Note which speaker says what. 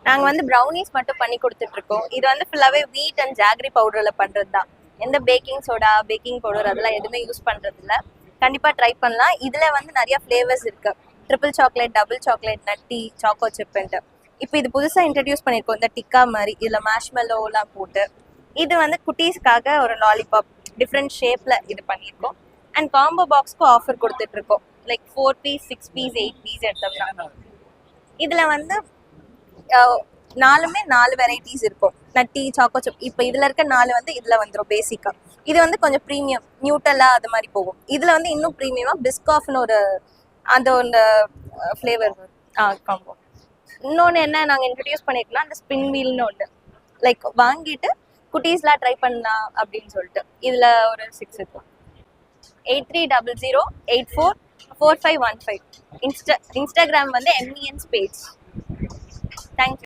Speaker 1: நாங்க வந்து ப்ரௌனிஸ் மட்டும் பண்ணி கொடுத்துட்டு இருக்கோம். இது வந்து ஃபுல்லாவே வீட் அண்ட் ஜாகரி பவுடர்ல பண்றது தான். எந்த பேக்கிங் சோடா, பேக்கிங் பவுடர் அதெல்லாம் எதுவுமே யூஸ் பண்றது இல்ல. கண்டிப்பா ட்ரை பண்ணலாம். இதுல வந்து நிறைய ஃபிளேவர்ஸ் இருக்கு. ட்ரிபிள் சாக்லேட், டபுள் சாக்லேட், நட்டி, சாக்கோ சிப்ன்ட்டு. இப்போ இது புதுசா இன்ட்ரடியூஸ் பண்ணிருக்கோம் இந்த டிக்கா மாதிரி. இதுல மார்ஷ்மெல்லோலாம் போட்டு இது வந்து குட்டீஸ்க்காக ஒரு லாலிபாப் டிஃப்ரெண்ட் ஷேப்ல இது பண்ணியிருக்கோம். அண்ட் காம்போ பாக்ஸ்க்கு ஆஃபர் கொடுத்துட்டு இருக்கோம். லைக் 4 பீஸ், 6 பீஸ், 8 பீஸ் எடுத்தோம்னா இதுல வந்து நாலுமே 4 வெரைட்டிஸ் இருக்கும். நட்டி, சாக்கோ சிப். இப்போ இதுல இருக்க 4 வந்து இதுல வந்துடும் பேசிக்கா. இது வந்து கொஞ்சம் ப்ரீமியம், நியூட்டலா அது மாதிரி போகும். இதுல வந்து இன்னும் ப்ரீமியமா பிஸ்காஃப்னு ஒரு அந்த ஒரு ஃப்ளேவர் காம்போ. இன்னொன்று என்ன நாங்கள் இன்ட்ரடியூஸ் பண்ணியிருக்கோம்னா அந்த ஸ்பின் வீல்னு ஒன்று. லைக் வாங்கிட்டு குட்டீஸ்லாம் ட்ரை பண்ணலாம் அப்படின்னு சொல்லிட்டு இதுல ஒரு 6 இருக்கும். 8300844515. இன்ஸ்டாகிராம் வந்து MENS பேஜ். தேங்க்யூ.